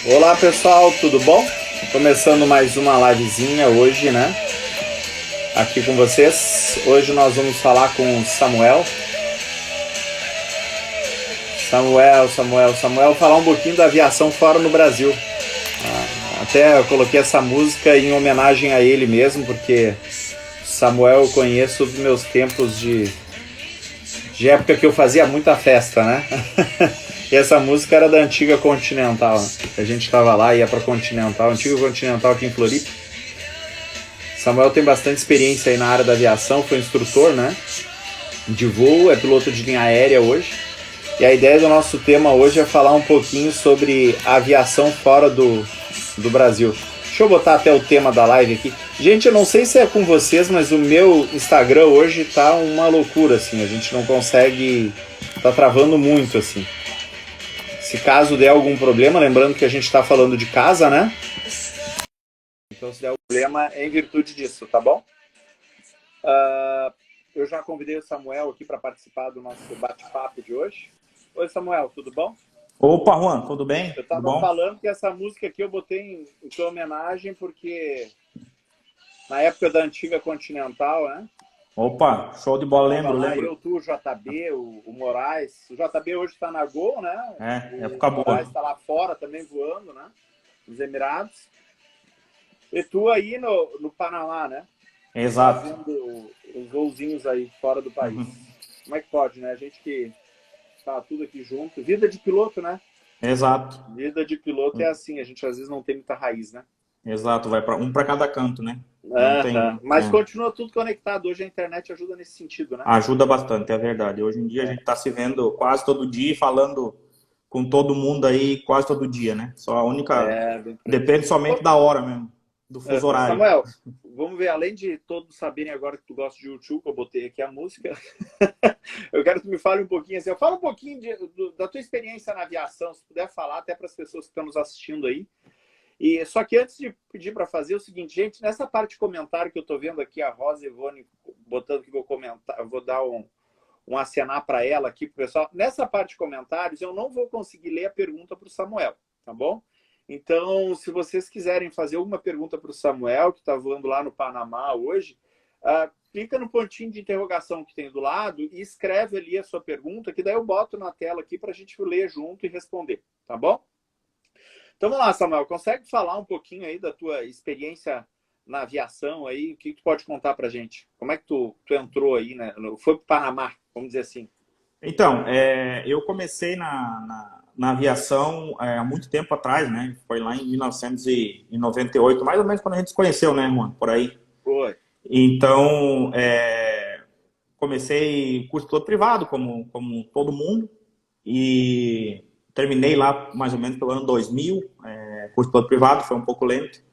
Olá pessoal, tudo bom? Começando mais uma livezinha hoje, né? Aqui com vocês. Hoje nós vamos falar com o Samuel. Samuel, falar um pouquinho da aviação fora no Brasil. Até eu coloquei essa música em homenagem a ele mesmo, porque Samuel eu conheço dos meus tempos de época que eu fazia muita festa, né? E essa música era da antiga Continental, né? A gente estava lá, ia para Continental, antiga Continental aqui em Floripa. Samuel tem bastante experiência aí na área da aviação, foi instrutor, né? De voo, é piloto de linha aérea hoje. E a ideia do nosso tema hoje é falar um pouquinho sobre a aviação fora do Brasil. Deixa eu botar até o tema da live aqui. Gente, eu não sei se é com vocês, mas o meu Instagram hoje tá uma loucura, assim. A gente não consegue... Tá travando muito, assim. Se caso der algum problema, lembrando que a gente tá falando de casa, né? Então, se der algum problema, é em virtude disso, tá bom? Eu já convidei o Samuel aqui para participar do nosso bate-papo de hoje. Oi, Samuel, tudo bom? Opa, Juan, tudo bem? Eu Tudo estava bom? falando que essa música aqui eu botei em tua homenagem porque na época da antiga Continental, né? Opa, show de bola, Tava lembro, lá lembro. eu, tu, o JB, o Moraes. O JB hoje está na Gol, né? Época O Moraes boa. está lá fora também voando, né? Nos Emirados. E tu aí no Panamá, né? Exato. Fazendo os voozinhos aí fora do país. Uhum. Como é que pode, né? A gente que tá tudo aqui junto. Vida de piloto, né? Exato. Vida de piloto é assim, a gente às vezes não tem muita raiz, né? Exato, vai para um para cada canto, né? Não tem, Mas continua tudo conectado. Hoje a internet ajuda nesse sentido, né? ajuda bastante, é verdade. Hoje em dia a gente está se vendo quase todo dia e falando com todo mundo aí quase todo dia, né? Só a única Bem por aí. depende somente da hora mesmo, do fuso horário. Samuel, vamos ver, além de todos saberem agora que tu gosta de YouTube, eu botei aqui a música, eu quero que tu me fale um pouquinho assim, fala um pouquinho da tua experiência na aviação, se puder falar até para as pessoas que estão nos assistindo aí. E só que antes de pedir para fazer o seguinte, gente, nessa parte de comentário que eu estou vendo aqui, a Rosa Ivone botando que vou comentar, eu vou dar um acenar para ela aqui, pro pessoal. Nessa parte de comentários, eu não vou conseguir ler a pergunta para o Samuel, tá bom? Então, se vocês quiserem fazer alguma pergunta para o Samuel, que está voando lá no Panamá hoje, clica no pontinho de interrogação que tem do lado e escreve ali a sua pergunta, que daí eu boto na tela aqui para a gente ler junto e responder, tá bom? Então vamos lá, Samuel, consegue falar um pouquinho aí da tua experiência na aviação aí? O que tu pode contar pra gente? Como é que tu entrou aí, né? Foi pro Panamá, vamos dizer assim. Então, eu comecei na aviação há muito tempo atrás, né? Foi lá em 1998, mais ou menos quando a gente se conheceu, né, Juan? Por aí. Foi. Então, comecei curso piloto privado, como todo mundo, e terminei lá mais ou menos pelo ano 2000, curso piloto privado, foi um pouco lento.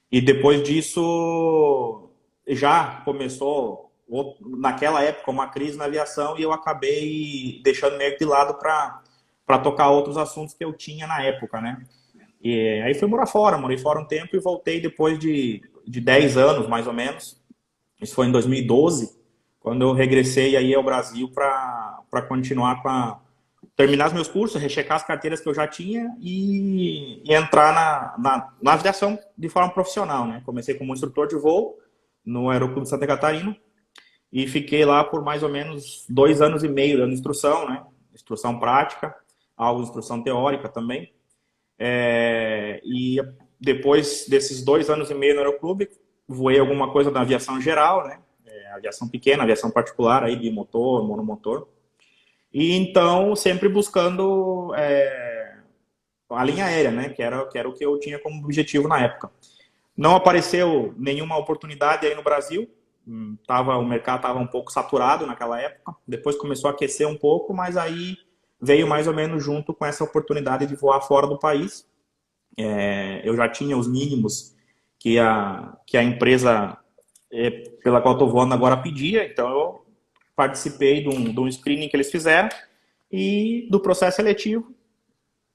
E depois disso, já começou, naquela época, uma crise na aviação e eu acabei deixando meio que de lado para tocar outros assuntos que eu tinha na época, né? E aí fui morei fora um tempo e voltei depois de 10 anos, mais ou menos. Isso foi em 2012, quando eu regressei aí ao Brasil para continuar terminar os meus cursos, rechecar as carteiras que eu já tinha e entrar na aviação de forma profissional, né? Comecei como instrutor de voo no Aeroclube de Santa Catarina e fiquei lá por mais ou menos 2 anos e meio dando instrução, né? Instrução prática, algo de instrução teórica também. E depois desses 2 anos e meio no Aeroclube, voei alguma coisa na aviação geral, né? Aviação pequena, aviação particular, aí de motor, monomotor. E então, sempre buscando a linha aérea, né? Que era o que eu tinha como objetivo na época. Não apareceu nenhuma oportunidade aí no Brasil. O mercado estava um pouco saturado naquela época. Depois começou a aquecer um pouco, mas aí veio mais ou menos junto com essa oportunidade de voar fora do país. Eu já tinha os mínimos que a empresa pela qual estou voando agora pedia, então eu participei de um screening que eles fizeram e do processo seletivo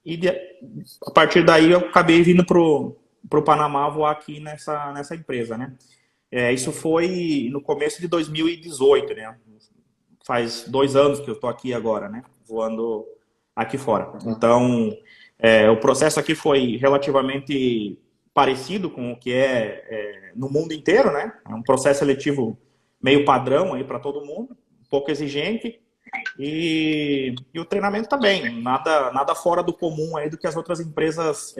e a partir daí eu acabei vindo pro Panamá voar aqui nessa empresa, né? Isso foi no começo de 2018, né? Faz 2 anos que eu estou aqui agora, né? Voando aqui fora. Então, O processo aqui foi relativamente parecido com o que no mundo inteiro, né? É um processo seletivo meio padrão aí para todo mundo, um pouco exigente, e o treinamento também, nada fora do comum aí do que as outras empresas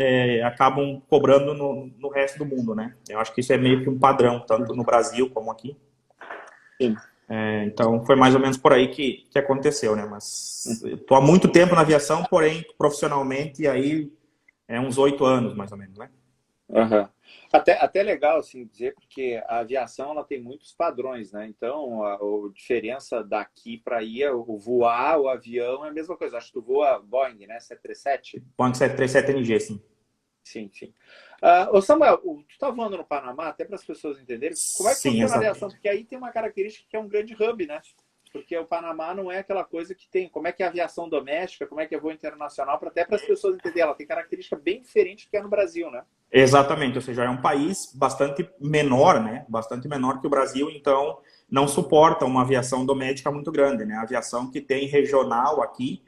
acabam cobrando no resto do mundo, né? Eu acho que isso é meio que um padrão, tanto no Brasil como aqui. Sim. Então, foi mais ou menos por aí que aconteceu, né? Mas estou há muito tempo na aviação, porém, profissionalmente, e aí uns 8 anos, mais ou menos, né? Uhum. Até legal assim dizer, porque a aviação ela tem muitos padrões, né? Então a diferença daqui para aí, o voar, o avião é a mesma coisa. Acho que tu voa Boeing, né? 737? Boeing 737NG, sim. Sim, sim. Ô Samuel, tu tá voando no Panamá, até para as pessoas entenderem, como é que Sim, funciona a exato. aviação? Porque aí tem uma característica que é um grande hub, né? Porque o Panamá não é aquela coisa que tem. Como é que é a aviação doméstica, como é que é voo internacional, até para as pessoas entenderem. Ela tem característica bem diferente do que é no Brasil, né? Exatamente, ou seja, é um país bastante menor, né? Bastante menor que o Brasil, então não suporta uma aviação doméstica muito grande, né? A aviação que tem regional aqui,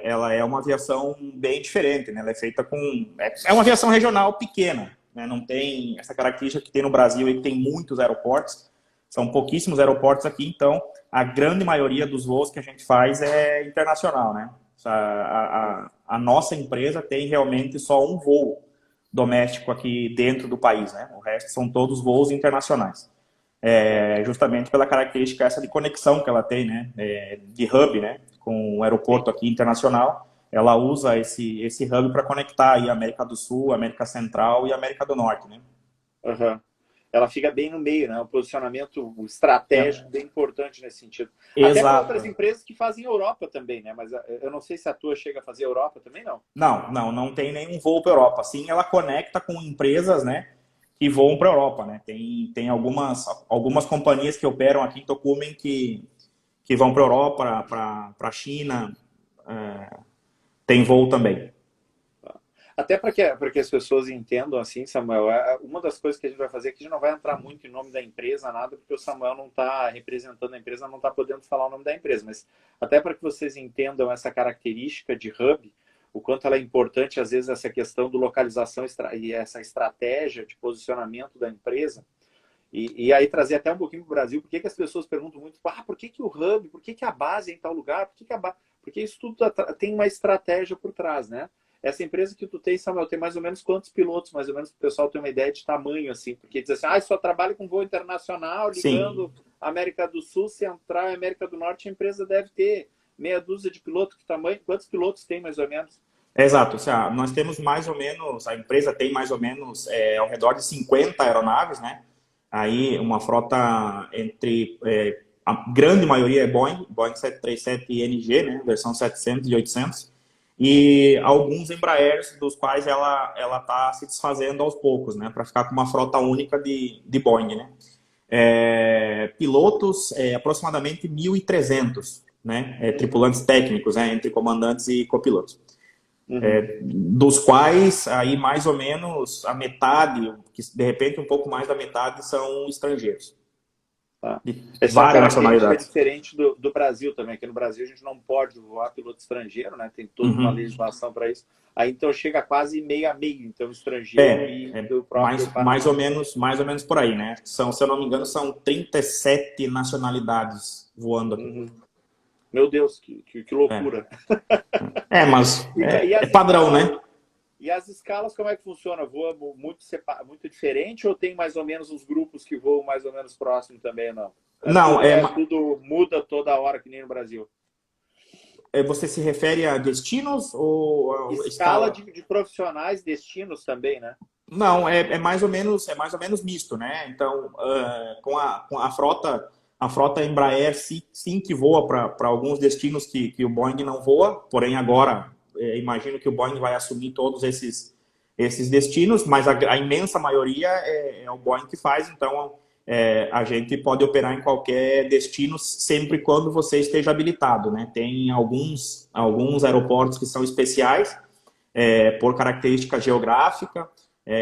ela é uma aviação bem diferente, né? Ela é feita com... É uma aviação regional pequena, né? Não tem essa característica que tem no Brasil, e que tem muitos aeroportos, são pouquíssimos aeroportos aqui, então a grande maioria dos voos que a gente faz é internacional, né? A nossa empresa tem realmente só um voo doméstico aqui dentro do país, né? O resto são todos voos internacionais. Justamente pela característica essa de conexão que ela tem, né? De hub, né? Com o aeroporto aqui internacional, ela usa esse hub para conectar aí a América do Sul, América Central e América do Norte, né? Uhum. Ela fica bem no meio, né? Um posicionamento É, estratégico bem importante nesse sentido. Até para outras exato. empresas que fazem Europa também, né? Mas eu não sei se a tua chega a fazer Europa também, não. Não tem nenhum voo para a Europa. Sim, ela conecta com empresas, né? Que voam para a Europa, né? Tem algumas companhias que operam aqui em Tocumen que vão para a Europa, para a China, tem voo também. Até para que as pessoas entendam assim, Samuel, uma das coisas que a gente vai fazer aqui, a gente não vai entrar muito em nome da empresa, nada, porque o Samuel não está representando a empresa, não está podendo falar o nome da empresa, mas até para que vocês entendam essa característica de hub, o quanto ela é importante, às vezes, essa questão do localização e essa estratégia de posicionamento da empresa, e aí trazer até um pouquinho para o Brasil, por que as pessoas perguntam muito, por que o hub, por que a base é em tal lugar, porque isso tudo tem uma estratégia por trás, né? Essa empresa que tu tem, Samuel, tem mais ou menos quantos pilotos, mais ou menos, para o pessoal ter uma ideia de tamanho, assim, porque diz assim, só trabalha com voo internacional, ligando Sim, América do Sul, Central e América do Norte, a empresa deve ter meia dúzia de pilotos, que tamanho, quantos pilotos tem mais ou menos? exato. Ou seja, nós temos mais ou menos, a empresa tem mais ou menos ao redor de 50 aeronaves, né? Aí uma frota a grande maioria é Boeing 737NG, né? Versão 700 e 800. E alguns Embraers, dos quais ela está se desfazendo aos poucos, né? Para ficar com uma frota única de Boeing, né? Pilotos, aproximadamente 1.300, né? Tripulantes técnicos, né? Entre comandantes e copilotos. Uhum. Dos quais aí mais ou menos a metade, que de repente um pouco mais da metade são estrangeiros, Tá. de Essa é uma várias característica nacionalidades. diferente do Brasil também, que no Brasil a gente não pode voar piloto estrangeiro, né? Tem toda uma Uhum. legislação para isso. Aí então chega a quase meio a meio, então estrangeiro e do próprio Mais Panamá. mais ou menos por aí, né? São, se eu não me engano, são 37 nacionalidades voando aqui. Uhum. Meu Deus, que É, loucura. mas E é as padrão, escalas, né? e as escalas como é que funciona? Voa muito diferente ou tem mais ou menos os grupos que voam mais ou menos próximo também ou não? Não, Tudo muda toda hora que nem no Brasil. você se refere a destinos ou a Escala escala? de profissionais, destinos também, né? Não, é mais ou menos misto, né? Então, com a frota Embraer sim que voa para alguns destinos que o Boeing não voa, porém agora imagino que o Boeing vai assumir todos esses destinos, mas a imensa maioria é o Boeing que faz, então a gente pode operar em qualquer destino sempre quando você esteja habilitado, né? Tem alguns aeroportos que são especiais por característica geográfica,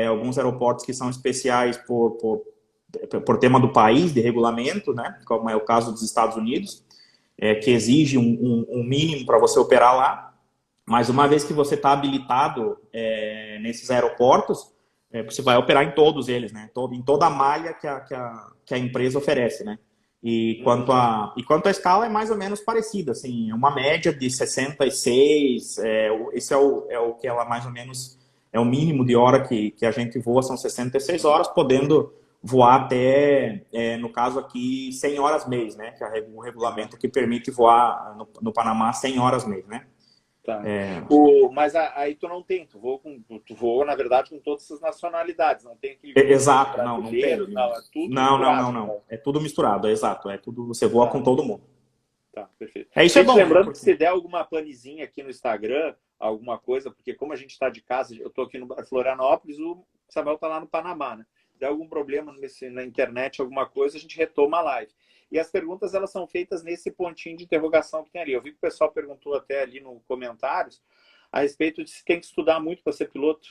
alguns aeroportos que são especiais por tema do país, de regulamento, né? Como é o caso dos Estados Unidos, que exige um mínimo para você operar lá. Mas uma vez que você está habilitado nesses aeroportos, você vai operar em todos eles, né? Em toda a malha que a empresa oferece, né? E quanto à escala é mais ou menos parecida, assim, é uma média de 66, esse é o que ela mais ou menos é o mínimo de hora que a gente voa, são 66 horas, podendo voar até, no caso aqui, 100 horas mês, né? Que é o regulamento que permite voar no Panamá 100 horas mês, né? Tá. Mas aí tu não tem, tu voa, na verdade, com todas essas nacionalidades, não tem aquele grupo de Exato, não brasileiros, tem. não, é tudo Não. misturado. Não. É tudo misturado, exato. É tudo, você voa com todo mundo. Tá, perfeito. Isso é Gente, bom, né? lembrando que Porque... se der alguma panezinha aqui no Instagram, alguma coisa, porque como a gente está de casa, eu estou aqui no Florianópolis, o Samuel está lá no Panamá, né? Se der algum problema na internet, alguma coisa, a gente retoma a live. E as perguntas, elas são feitas nesse pontinho de interrogação que tem ali. Eu vi que o pessoal perguntou até ali no comentários a respeito de se tem que estudar muito para ser piloto.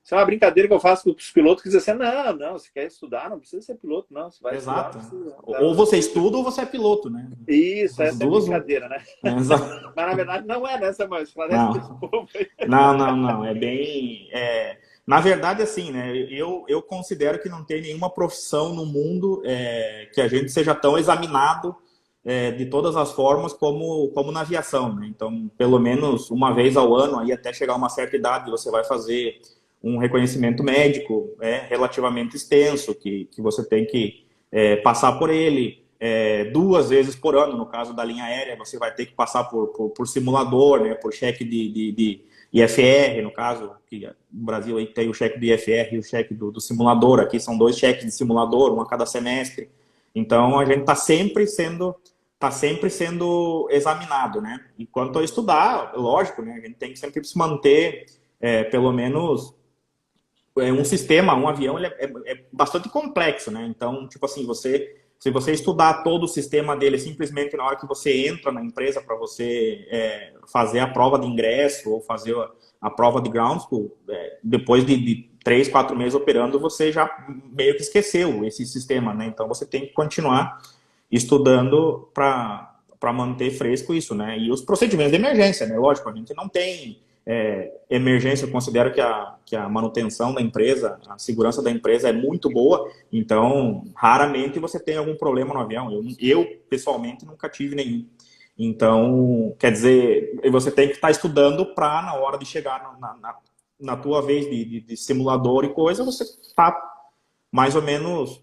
Isso é uma brincadeira que eu faço com os pilotos que dizem assim, não, você quer estudar, não precisa ser piloto, não. Você vai Exato. estudar, não precisa. Ou você estuda ou você é piloto, né? Isso, As essa é a duas. brincadeira, né? Exato. Mas na verdade não é nessa, mas esclarece para esse Não. povo aí. Não. É bem. Na verdade, assim, né? Eu considero que não tem nenhuma profissão no mundo que a gente seja tão examinado de todas as formas como na aviação, né? Então, pelo menos uma vez ao ano, aí até chegar a uma certa idade, você vai fazer um reconhecimento médico relativamente extenso, que você tem que passar por ele. 2 vezes por ano, no caso da linha aérea, você vai ter que passar por simulador, né, por cheque de IFR, no caso, que no Brasil aí tem o cheque do IFR e o cheque do simulador, aqui são 2 cheques de simulador, um a cada semestre. Então, a gente está sempre sendo examinado, né? E quanto a estudar, lógico, né, a gente tem que sempre se manter, pelo menos, um sistema, um avião, ele é bastante complexo, né? Então, tipo assim, se você estudar todo o sistema dele simplesmente na hora que você entra na empresa para você fazer a prova de ingresso ou fazer a prova de ground school, depois de 3, 4 meses operando, você já meio que esqueceu esse sistema, né? Então, você tem que continuar estudando para manter fresco isso, né? E os procedimentos de emergência, né? Lógico, a gente não tem emergência, eu considero que a manutenção da empresa, a segurança da empresa é muito boa, então raramente você tem algum problema no avião. Eu pessoalmente, nunca tive nenhum. Então, quer dizer, você tem que estar estudando para, na hora de chegar na tua vez de simulador e coisa, você tá mais ou menos,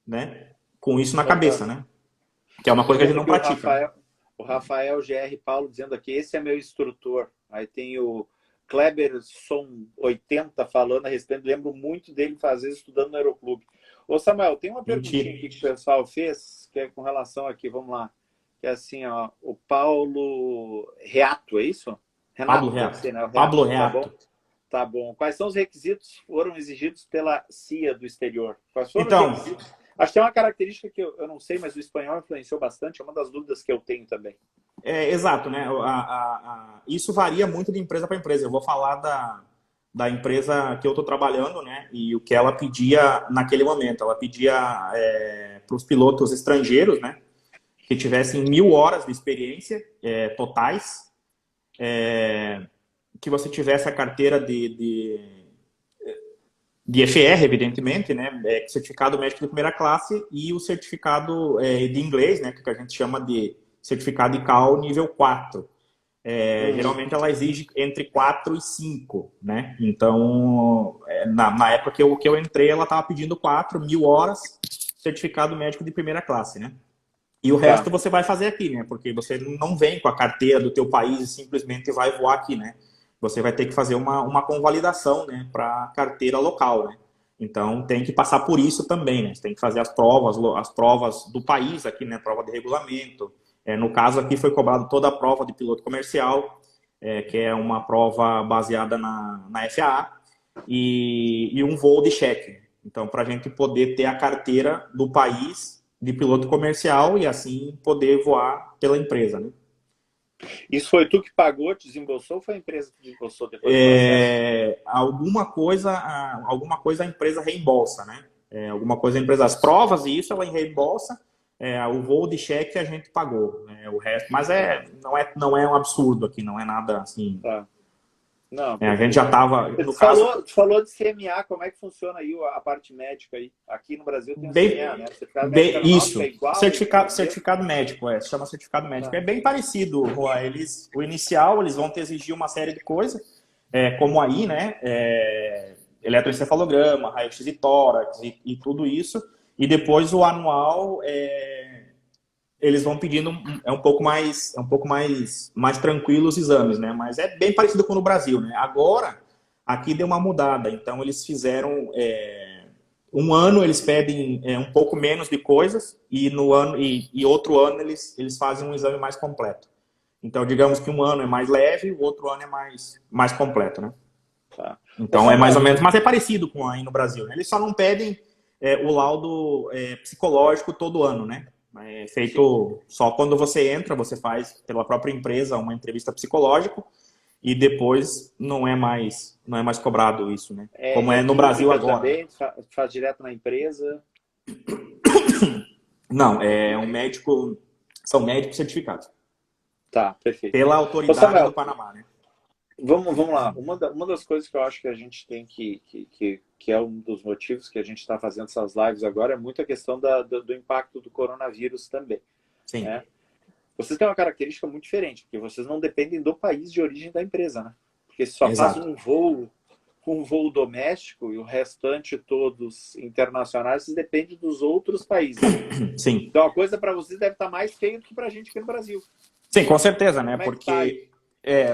né, com isso na cabeça, né? Que é uma coisa que a gente não pratica. O Rafael GR Paulo dizendo aqui, esse é meu instrutor. Aí tem o Kleberson 80 falando a respeito, lembro muito dele fazer estudando no Aeroclube. Ô Samuel, tem uma perguntinha aqui que o pessoal fez, que é com relação aqui, vamos lá. Que é assim, ó, o Paulo Reato, é isso? Renato, Pablo Reato. Ser, né? Reato, Pablo Reato. Tá bom? Tá bom. Quais são os requisitos que foram exigidos pela CIA do exterior? Quais foram os requisitos? Acho que é uma característica que eu não sei, mas o espanhol influenciou bastante, é uma das dúvidas que eu tenho também. Exato, né? Isso varia muito de empresa para empresa. Eu vou falar da empresa que eu estou trabalhando, né? E o que ela pedia naquele momento. Ela pedia para os pilotos estrangeiros, né? Que tivessem 1.000 horas de experiência totais, que você tivesse a carteira de FR, evidentemente, né? Certificado médico de primeira classe e o certificado de inglês, né? Que a gente chama de certificado ICAO nível 4. Geralmente ela exige entre 4 e 5, né? Então, na época que eu entrei, ela estava pedindo 4.000 horas, certificado médico de primeira classe, né? E o resto você vai fazer aqui, né? Porque você não vem com a carteira do teu país e simplesmente vai voar aqui, né? Você vai ter que fazer uma convalidação, né, para a carteira local, né? Então tem que passar por isso também, né? Você tem que fazer as provas do país aqui, né? Prova de regulamento. No caso aqui foi cobrado toda a prova de piloto comercial, que é uma prova baseada na FAA, e um voo de cheque. Então, para a gente poder ter a carteira do país de piloto comercial e assim poder voar pela empresa, né? Isso foi tu que pagou, te desembolsou ou foi a empresa que desembolsou depois do processo? Alguma coisa a empresa reembolsa, né? Alguma coisa a empresa, as provas e isso ela reembolsa, o voo de cheque a gente pagou, né? O resto, mas não é um absurdo aqui, não é nada assim. Tá. Não, A gente já estava, tu no caso, falou de CMA, como é que funciona aí a parte médica aí? Aqui no Brasil tem o bem, CMA, né? Certificado médico aeronáutico é isso, igual? certificado médico, se chama certificado médico. Tá. É bem parecido, Juan. O inicial, eles vão te exigir uma série de coisas, como aí, né? Eletroencefalograma, raio-x de tórax e tudo isso. E depois o anual, eles vão pedindo mais tranquilo os exames, né? Mas é bem parecido com o no Brasil, né? Agora, aqui deu uma mudada. Então, eles fizeram... um ano eles pedem um pouco menos de coisas e outro ano eles fazem um exame mais completo. Então, digamos que um ano é mais leve, o outro ano é mais completo, né? Tá. Então, é mais ou menos... Mas é parecido com aí no Brasil, né? Eles só não pedem o laudo psicológico todo ano, né? É feito só quando você entra, você faz pela própria empresa uma entrevista psicológica e depois não é mais cobrado isso, né? Como é no Brasil agora. Também, faz direto na empresa? Não, são médicos certificados. Tá, perfeito. Pela autoridade do Panamá, né? Vamos lá. Uma das coisas que eu acho que a gente tem que é um dos motivos que a gente está fazendo essas lives agora é muito a questão do impacto do coronavírus também. Sim. Né? Vocês têm uma característica muito diferente, porque vocês não dependem do país de origem da empresa, né? Porque se só faz um voo doméstico e o restante todos internacionais, vocês dependem dos outros países. Sim. Então a coisa para vocês deve estar mais feia do que para a gente aqui no Brasil. Sim, com certeza, né? Porque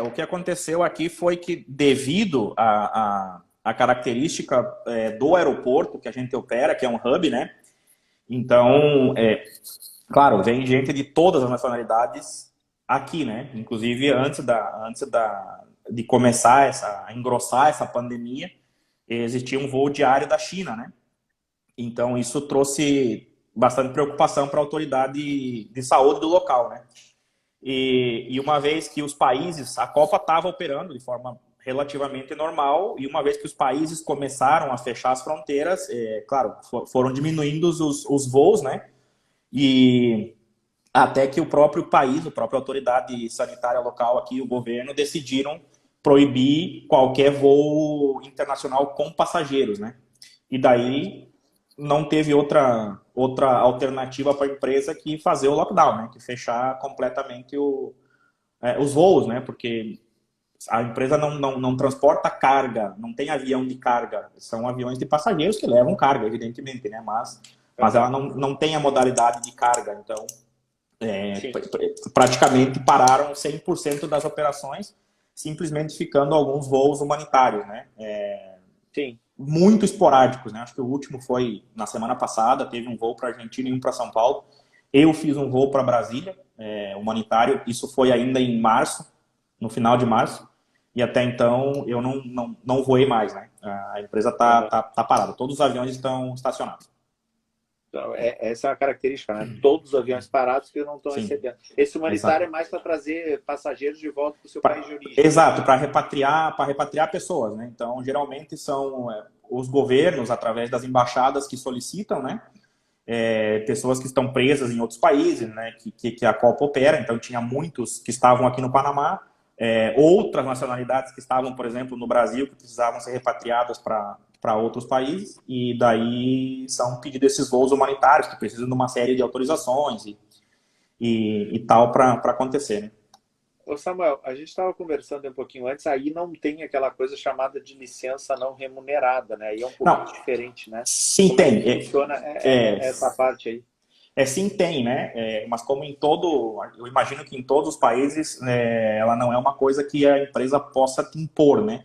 o que aconteceu aqui foi que, devido à característica do aeroporto que a gente opera, que é um hub, né? Então, claro, vem gente de todas as nacionalidades aqui, né? Inclusive, antes de começar a engrossar essa pandemia, existia um voo diário da China, né? Então, isso trouxe bastante preocupação para a autoridade de saúde do local, né? E uma vez que os países, a Copa estava operando de forma relativamente normal, e uma vez que os países começaram a fechar as fronteiras, claro, foram diminuindo os voos, né? E até que o próprio país, a própria autoridade sanitária local aqui, o governo, decidiram proibir qualquer voo internacional com passageiros, né? E daí não teve outra alternativa para a empresa que fazer o lockdown, né? Que fechar completamente os voos, né? Porque a empresa não transporta carga, não tem avião de carga, são aviões de passageiros que levam carga, evidentemente, né? Mas ela não tem a modalidade de carga, então praticamente pararam 100% das operações, simplesmente ficando alguns voos humanitários, né? Sim. Muito esporádicos, né? Acho que o último foi na semana passada, teve um voo para Argentina e um para São Paulo. Eu fiz um voo para Brasília, humanitário, isso foi ainda em março, no final de março, e até então eu não voei mais, né? A empresa tá parada, todos os aviões estão estacionados. Então, essa é a característica, né? Todos os aviões parados que não estão recebendo. Esse humanitário é mais para trazer passageiros de volta para o seu país de origem. Exato, para repatriar pessoas, né? Então, geralmente são os governos, através das embaixadas, que solicitam, né? Pessoas que estão presas em outros países, né? Que a Copa opera. Então, tinha muitos que estavam aqui no Panamá, outras nacionalidades que estavam, por exemplo, no Brasil, que precisavam ser repatriadas para outros países, e daí são pedidos esses voos humanitários que precisam de uma série de autorizações e tal para acontecer, né? Ô Samuel, a gente estava conversando um pouquinho antes, aí não tem aquela coisa chamada de licença não remunerada, né? Aí é um pouco diferente, né? Sim, como tem. É que funciona essa parte aí? Sim, tem, né? Mas como eu imagino que em todos os países, ela não é uma coisa que a empresa possa te impor, né?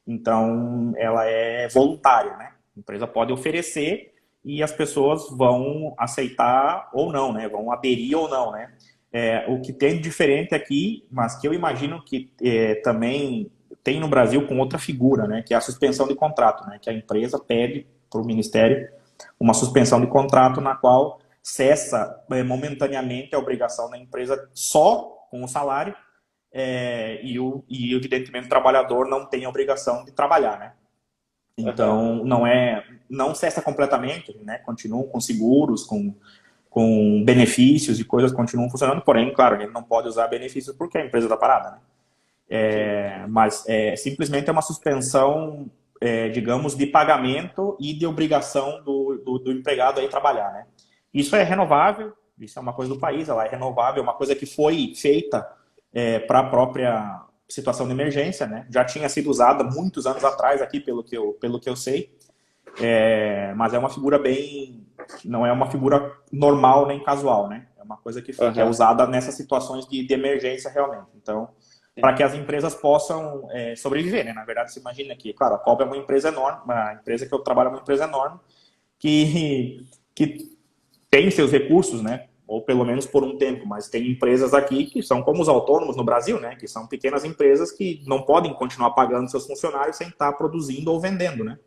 Então, ela é voluntária, né? A empresa pode oferecer e as pessoas vão aceitar ou não, né? Vão aderir ou não, né? O que tem de diferente aqui, mas que eu imagino que também tem no Brasil com outra figura, né? Que é a suspensão de contrato, né? Que a empresa pede para o Ministério uma suspensão de contrato na qual cessa momentaneamente a obrigação da empresa só com o salário e evidentemente o trabalhador não tem a obrigação de trabalhar, né? Então não cessa completamente, né? Continuam com seguros, com com benefícios e coisas continuam funcionando, porém, claro, a gente não pode usar benefícios porque a empresa está parada, né? Mas simplesmente é uma suspensão, digamos, de pagamento e de obrigação do empregado aí trabalhar, né? Isso é renovável, isso é uma coisa do país, ela é renovável, é uma coisa que foi feita para a própria situação de emergência, né? Já tinha sido usada muitos anos atrás aqui, pelo que eu sei, mas é uma figura não é uma figura normal nem casual, né? É uma coisa que é usada nessas situações de emergência realmente. Então, para que as empresas possam sobreviver, né? Na verdade, você imagina que, claro, a Cobb é uma empresa enorme, a empresa que eu trabalho é uma empresa enorme que tem seus recursos, né? Ou pelo menos por um tempo, mas tem empresas aqui que são como os autônomos no Brasil, né? Que são pequenas empresas que não podem continuar pagando seus funcionários sem estar produzindo ou vendendo, né?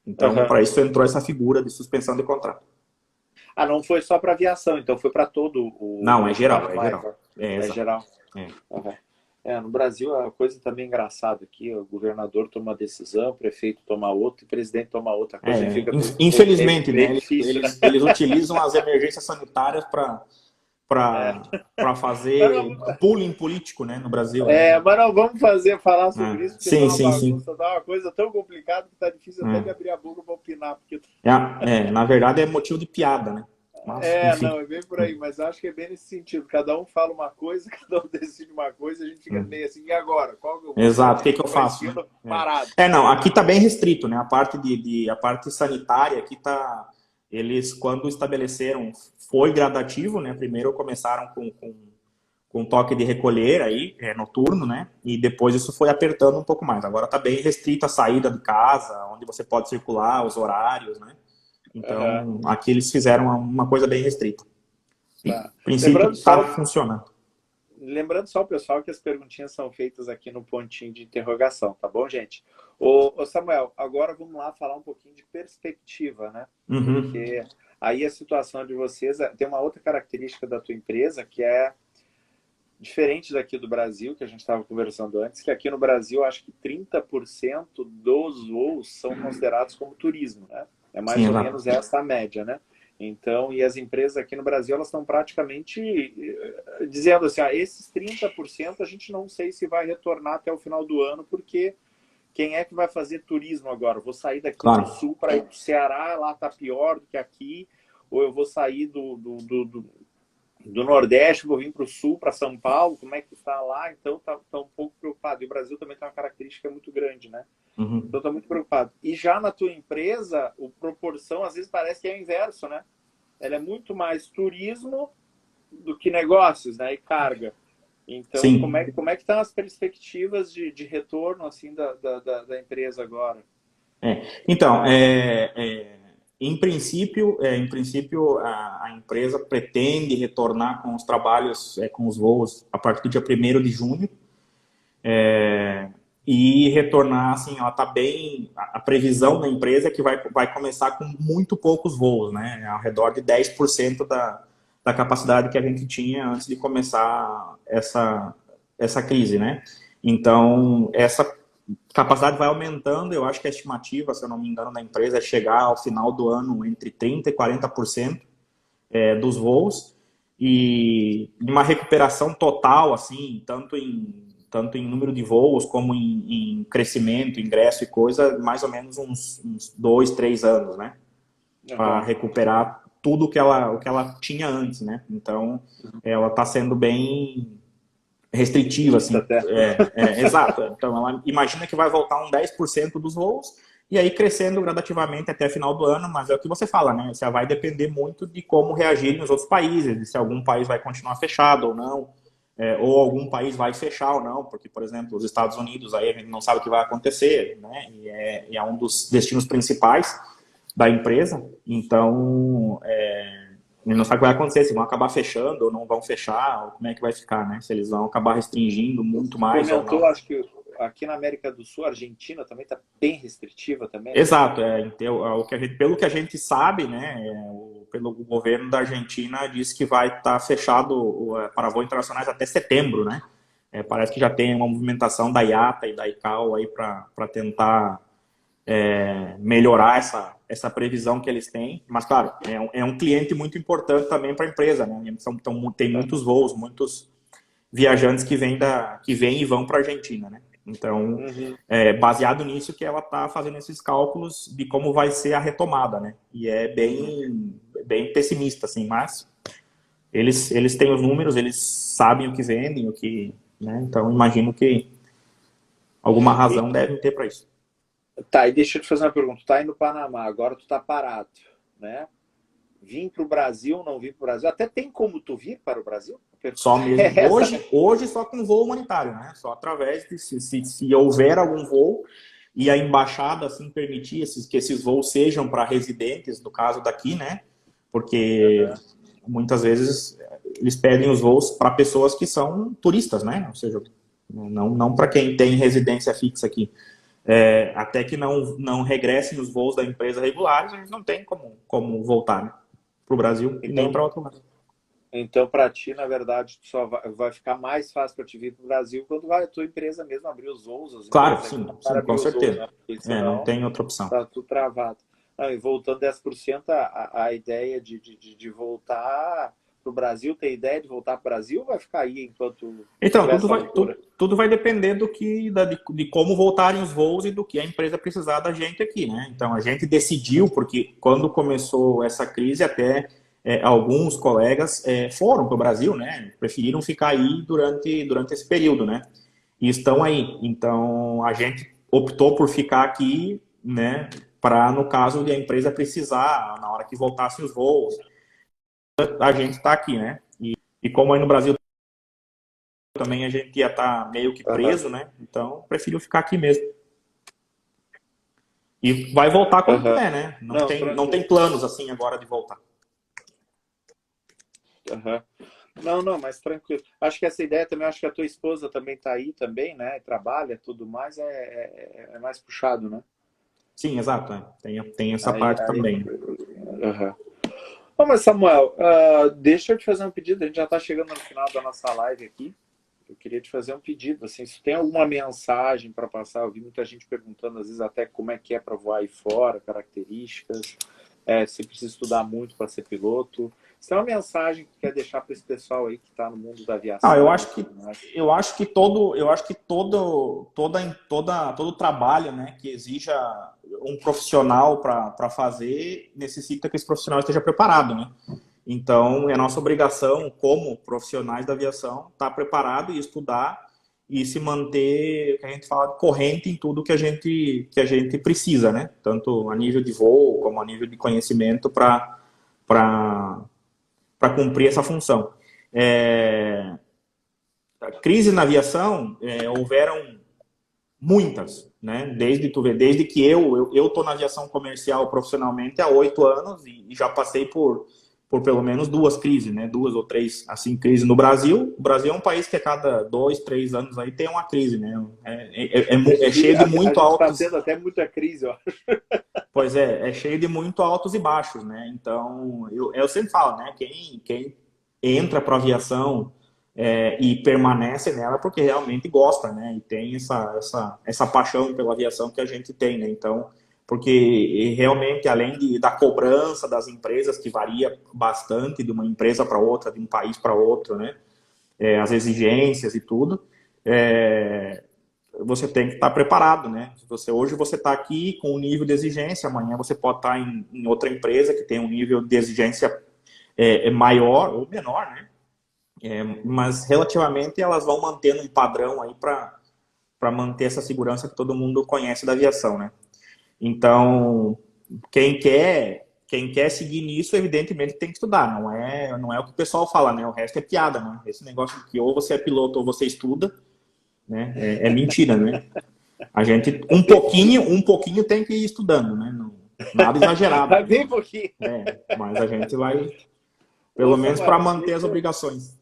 Então, para isso entrou essa figura de suspensão de contrato. Ah, não foi só para aviação, então foi para todo o... Não, é geral, É geral. No Brasil, a coisa também engraçada aqui, o governador toma uma decisão, o prefeito toma outra, o presidente toma outra. A coisa fica infelizmente, né? difícil, eles utilizam as emergências sanitárias para fazer bullying político, né, no Brasil. Mas não vamos falar sobre isso, porque sim. Dá uma coisa tão complicada que tá difícil até de abrir a boca para opinar. Porque... na verdade é motivo de piada, né? Mas, é bem por aí, mas acho que é bem nesse sentido. Cada um fala uma coisa, cada um decide uma coisa, a gente fica meio assim, e agora? Qual que eu vou Exato, o que eu faço? Parado. Não, aqui tá bem restrito, né? A parte sanitária aqui tá... Eles, quando estabeleceram, foi gradativo, né? Primeiro começaram com toque de recolher aí, noturno, né? E depois isso foi apertando um pouco mais. Agora tá bem restrito a saída de casa, onde você pode circular, os horários, né? Então, aqui eles fizeram uma coisa bem restrita. Tá. A princípio está funcionando. Lembrando só, pessoal, que as perguntinhas são feitas aqui no pontinho de interrogação, tá bom, gente? Ô Samuel, agora vamos lá falar um pouquinho de perspectiva, né? Porque aí a situação de vocês tem uma outra característica da tua empresa que é diferente daqui do Brasil, que a gente estava conversando antes, que aqui no Brasil acho que 30% dos voos são considerados como turismo, né? É mais ou menos essa a média, né? Então, e as empresas aqui no Brasil, elas estão praticamente dizendo assim, esses 30% a gente não sei se vai retornar até o final do ano, porque quem é que vai fazer turismo agora? Eu vou sair daqui do sul para ir para o Ceará, lá tá pior do que aqui, ou eu vou sair do Nordeste, vou vir para o sul, para São Paulo, como é que está lá? Então, tá um pouco preocupado. E o Brasil também tem uma característica muito grande, né? Então, estou muito preocupado. E já na tua empresa, a proporção, às vezes, parece que é o inverso, né? Ela é muito mais turismo do que negócios, né? E carga. Então, como é que estão as perspectivas de retorno, assim, da empresa agora? Então, em princípio, a empresa pretende retornar com os trabalhos, com os voos, a partir do dia 1º de junho. E retornar, assim, ela está bem... A previsão da empresa é que vai começar com muito poucos voos, né? Ao redor de 10% da capacidade que a gente tinha antes de começar essa crise, né? Então, essa capacidade vai aumentando. Eu acho que a estimativa, se eu não me engano, da empresa é chegar ao final do ano entre 30% e 40% dos voos, e uma recuperação total, assim, tanto em número de voos como em crescimento, ingresso e coisa, mais ou menos uns 2, 3 anos, né? Para recuperar tudo o que ela tinha antes, né? Então, ela está sendo bem restritiva, assim. Exato. Então, ela imagina que vai voltar um 10% dos voos, e aí crescendo gradativamente até final do ano, mas é o que você fala, né? Você vai depender muito de como reagirem os outros países, de se algum país vai continuar fechado ou não. Ou algum país vai fechar ou não, porque, por exemplo, os Estados Unidos, aí a gente não sabe o que vai acontecer, né? E é um dos destinos principais da empresa, então a gente não sabe o que vai acontecer, se vão acabar fechando ou não vão fechar, ou como é que vai ficar, né? Se eles vão acabar restringindo muito mais ou não. Acho que aqui na América do Sul, a Argentina também está bem restritiva também. Né? Exato, então, pelo que a gente sabe, né, pelo governo da Argentina diz que vai estar fechado para voos internacionais até setembro, né? Parece que já tem uma movimentação da IATA e da ICAO aí para tentar melhorar essa previsão que eles têm. Mas, claro, é um cliente muito importante também para a empresa, né? Tem muitos voos, muitos viajantes que vêm e vão para a Argentina, né? Então, Uhum. baseado nisso que ela está fazendo esses cálculos de como vai ser a retomada, né? E é bem pessimista, assim, mas eles têm os números, eles sabem o que vendem, né? Então, imagino que alguma E, razão devem ter para isso. tá, e deixa eu te fazer uma pergunta. Tu tá aí no Panamá, agora tu tá parado, né? Vim para o Brasil, não vim para o Brasil. Até tem como tu vir para o Brasil? A pergunta Só mesmo. é essa. Hoje só com voo humanitário, né? Só através de se houver algum voo e a embaixada assim permitir que esses voos sejam para residentes, no caso daqui, né? Porque Uhum. muitas vezes eles pedem os voos para pessoas que são turistas, né? Ou seja, não para quem tem residência fixa aqui. Até que não regressem os voos da empresa regulares, a gente não tem como voltar, né? Para o Brasil e nem Então, para outro lugar. então para ti, na verdade, tu só vai ficar mais fácil para te vir para o Brasil quando vai a tua empresa mesmo abrir os voos, as Claro, empresas aqui sim, começaram sim, a com abrir os voos, certeza. né? Porque Não senão tem outra opção. tá tudo travado. Não, e voltando 10%, a ideia de voltar para o Brasil, tem ideia de voltar para o Brasil ou vai ficar aí enquanto Então, tiver essa loucura? tudo vai depender de como voltarem os voos e do que a empresa precisar da gente aqui, né? Então, a gente decidiu, porque quando começou essa crise, até alguns colegas foram para o Brasil, né? Preferiram ficar aí durante esse período, né? E estão aí. Então, a gente optou por ficar aqui, né? Para, no caso de a empresa precisar, na hora que voltassem os voos, a gente está aqui, né? E como aí no Brasil também a gente ia estar meio que Aham, preso, né? Então, prefiro ficar aqui mesmo. E vai voltar quando aham. puder, né? Não, Não tem tranquilo. planos assim agora de voltar. Aham. Não, não, mas tranquilo. Acho que essa ideia também, acho que a tua esposa também tá aí também, né? Trabalha, tudo mais, é mais puxado, né? Sim, exato. Tem essa Aí, parte aí, também. aham. Bom, mas Samuel, deixa eu te fazer um pedido. A gente já está chegando no final da nossa live aqui. Eu queria te fazer um pedido. Assim, se tem alguma mensagem para passar, eu vi muita gente perguntando, às vezes, até como é que é para voar aí fora, características, se precisa estudar muito para ser piloto. Se tem uma mensagem que quer deixar para esse pessoal aí que está no mundo da Ah, aviação e tudo mais. todo trabalho, né, que exija um profissional para fazer, necessita que esse profissional esteja preparado, né? Então, é nossa obrigação, como profissionais da aviação, estar preparado e estudar e se manter, o que a gente fala, corrente em tudo que a gente precisa, né? Tanto a nível de voo, como a nível de conhecimento para cumprir essa função. É, a crise na aviação, houveram muitas, né? Desde que eu tô na aviação comercial profissionalmente há 8 anos e já passei por pelo menos duas crises, né? Duas ou três assim crises no Brasil. O Brasil é um país que a cada 2, 3 anos aí tem uma crise, né? É cheio de A muito gente está altos. tendo até muita crise, ó. Pois é cheio de muito altos e baixos, né? Então eu sempre falo, né? Quem entra para a aviação e permanece nela porque realmente gosta, né? E tem essa paixão pela aviação que a gente tem, né? Então, porque realmente, além da cobrança das empresas, que varia bastante de uma empresa para outra, de um país para outro, né? As exigências e tudo, é, você tem que estar preparado, né? Hoje você está aqui com um nível de exigência, amanhã você pode estar em outra empresa que tem um nível de exigência maior ou menor, né? Mas relativamente elas vão mantendo um padrão aí para manter essa segurança que todo mundo conhece da aviação, né? Então, quem quer seguir nisso, evidentemente tem que estudar, não é o que o pessoal fala, né? O resto é piada, né? Esse negócio de que ou você é piloto ou você estuda, né? É mentira, né? A gente um pouquinho tem que ir estudando, né? Nada exagerado, Vai né? bem pouquinho. Mas a gente vai, Ô, pelo menos para Samuel, manter as obrigações.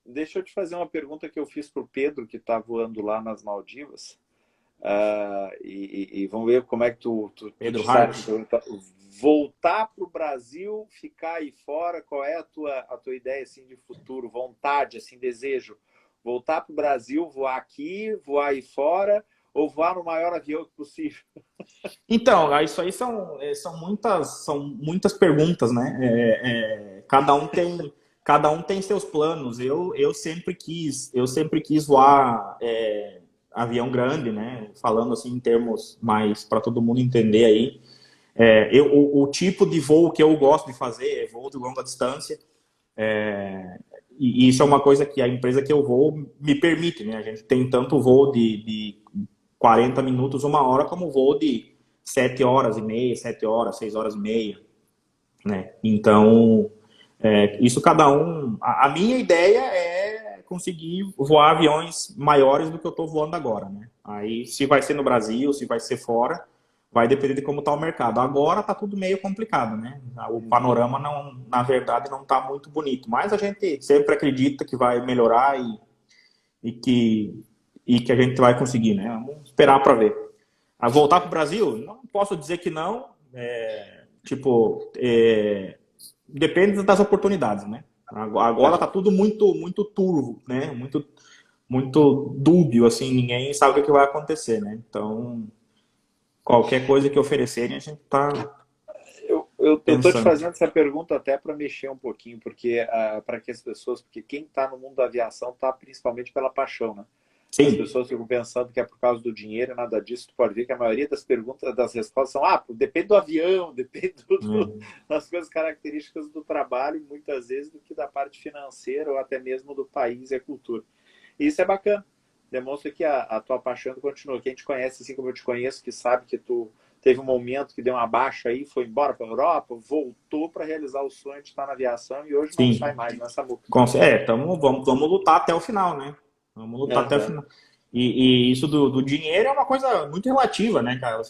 deixa eu te fazer uma pergunta que eu fiz para o Pedro, que está voando lá nas Maldivas. E vamos ver como é que tu Pedro te sai Hart. nessa pergunta. Voltar para o Brasil, ficar aí fora, qual é a tua ideia assim, de futuro, vontade, assim, desejo? Voltar para o Brasil, voar aqui, voar aí fora, ou voar no maior avião possível? Então, isso aí são muitas perguntas, né? Cada um tem seus planos. Eu sempre quis voar avião grande, né? Falando assim em termos mais para todo mundo entender aí. O tipo de voo que eu gosto de fazer é voo de longa distância. E isso é uma coisa que a empresa que eu vou me permite, né? A gente tem tanto voo de 40 minutos, 1 hora, como voo de 7 horas e meia, 7 horas, 6 horas e meia, né? Então, isso cada um... A minha ideia é conseguir voar aviões maiores do que eu estou voando agora, né? Aí, se vai ser no Brasil, se vai ser fora, vai depender de como está o mercado. Agora está tudo meio complicado, né? O panorama, não, na verdade, não está muito bonito. Mas a gente sempre acredita que vai melhorar e que a gente vai conseguir, né? Vamos esperar para ver. A voltar para o Brasil? Não posso dizer que não. Depende das oportunidades, né? Agora está tudo muito turvo, né? Muito dúbio, assim, ninguém sabe o que vai acontecer, né? Então, qualquer coisa que oferecerem, a gente está Eu tô te pensando. fazendo essa pergunta até para mexer um pouquinho, porque para que as pessoas, porque quem está no mundo da aviação está principalmente pela paixão, né? As Sim, pessoas ficam pensando que é por causa do dinheiro, nada disso. Tu pode ver que a maioria das perguntas, das respostas são: depende do avião, depende das coisas características do trabalho, muitas vezes do que da parte financeira ou até mesmo do país e a cultura. E isso é bacana. Demonstra que a tua paixão continua. Quem te conhece, assim como eu te conheço, que sabe que tu teve um momento que deu uma baixa aí, foi embora para a Europa, voltou para realizar o sonho de estar na aviação e hoje não sai sim. mais nessa muca. Vamos lutar até o final, né? Vamos lutar até o Uhum. final. E isso do dinheiro é uma coisa muito relativa, né, cara?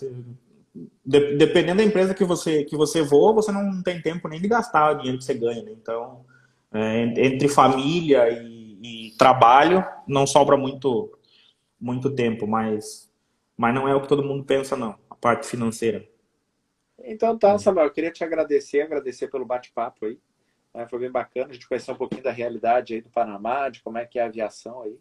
Dependendo da empresa que você voa, você não tem tempo nem de gastar o dinheiro que você ganha, né? Então, entre família e trabalho, não sobra muito tempo, mas não é o que todo mundo pensa, não, a parte financeira. Então tá, Samuel, eu queria te agradecer pelo bate-papo aí. Né? Foi bem bacana a gente conhecer um pouquinho da realidade aí do Panamá, de como é que é a aviação aí,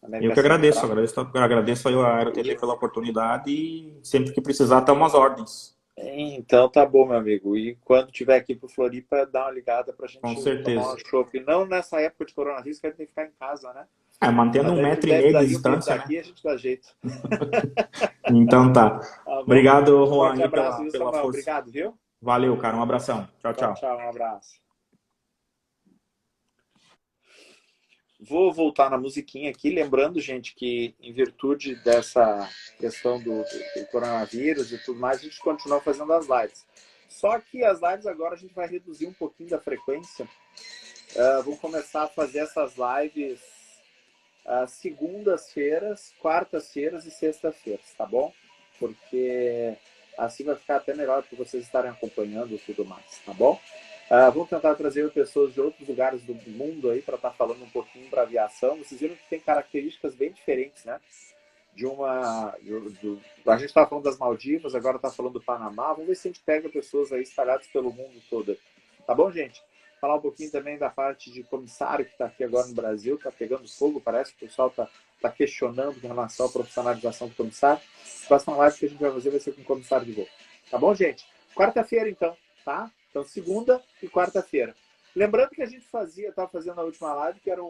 na Eu América que agradeço, Central. agradeço aí a AeroTT pela oportunidade e sempre que precisar, estamos às ordens. Então tá bom, meu amigo. E quando tiver aqui pro Floripa, dá uma ligada pra Com gente tomar um certeza. chopp. Não nessa época de coronavírus, que a gente tem que ficar em casa, né? Mantendo Mas um daí tu metro e bebe meio de daí, eu bebo distância, né? daqui, a gente dá jeito. Então tá. Tá bom? Obrigado, Um Juan, forte aí abraço, pela, viu, pela Samuel? força. Obrigado, viu? Valeu, cara. Um abração. Tchau, Tchau, tchau. tchau, um abraço. Vou voltar na musiquinha aqui, lembrando, gente, que em virtude dessa questão do coronavírus e tudo mais, a gente continua fazendo as lives. Só que as lives agora a gente vai reduzir um pouquinho da frequência. Vou começar a fazer essas lives segundas-feiras, quartas-feiras e sextas-feiras, tá bom? Porque assim vai ficar até melhor para vocês estarem acompanhando e tudo mais, tá bom? Vamos tentar trazer pessoas de outros lugares do mundo aí para estar falando um pouquinho para aviação. Vocês viram que tem características bem diferentes, né? A gente está falando das Maldivas, agora está falando do Panamá. Vamos ver se a gente pega pessoas aí espalhadas pelo mundo todo. Tá bom, gente? Falar um pouquinho também da parte de comissário que está aqui agora no Brasil, está pegando fogo, parece que o pessoal está questionando com relação à profissionalização do comissário. A próxima live que a gente vai fazer vai ser com o comissário de voo. Tá bom, gente? Quarta-feira, então, tá? Então, segunda e quarta-feira. Lembrando que a gente estava fazendo a última live, que era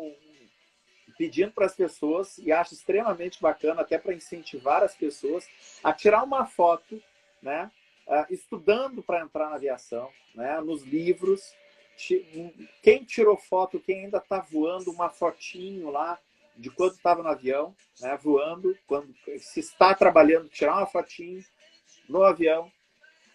pedindo para as pessoas, e acho extremamente bacana, até para incentivar as pessoas a tirar uma foto, né? Estudando para entrar na aviação, né? Nos livros. Quem tirou foto, quem ainda está voando, uma fotinho lá de quando estava no avião, né? Voando, quando se está trabalhando, tirar uma fotinho no avião,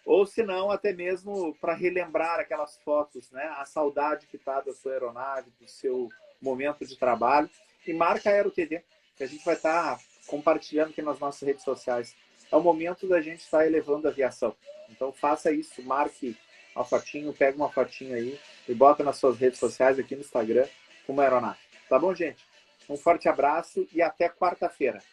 ou se não, até mesmo para relembrar aquelas fotos, né? A saudade que está da sua aeronave, do seu momento de trabalho. E marca a AeroTD, que a gente vai estar compartilhando aqui nas nossas redes sociais. É o momento da gente estar elevando a aviação. Então faça isso, marque uma fotinho, pega uma fotinho aí e bota nas suas redes sociais, aqui no Instagram, como aeronave. Tá bom, gente? Um forte abraço e até quarta-feira.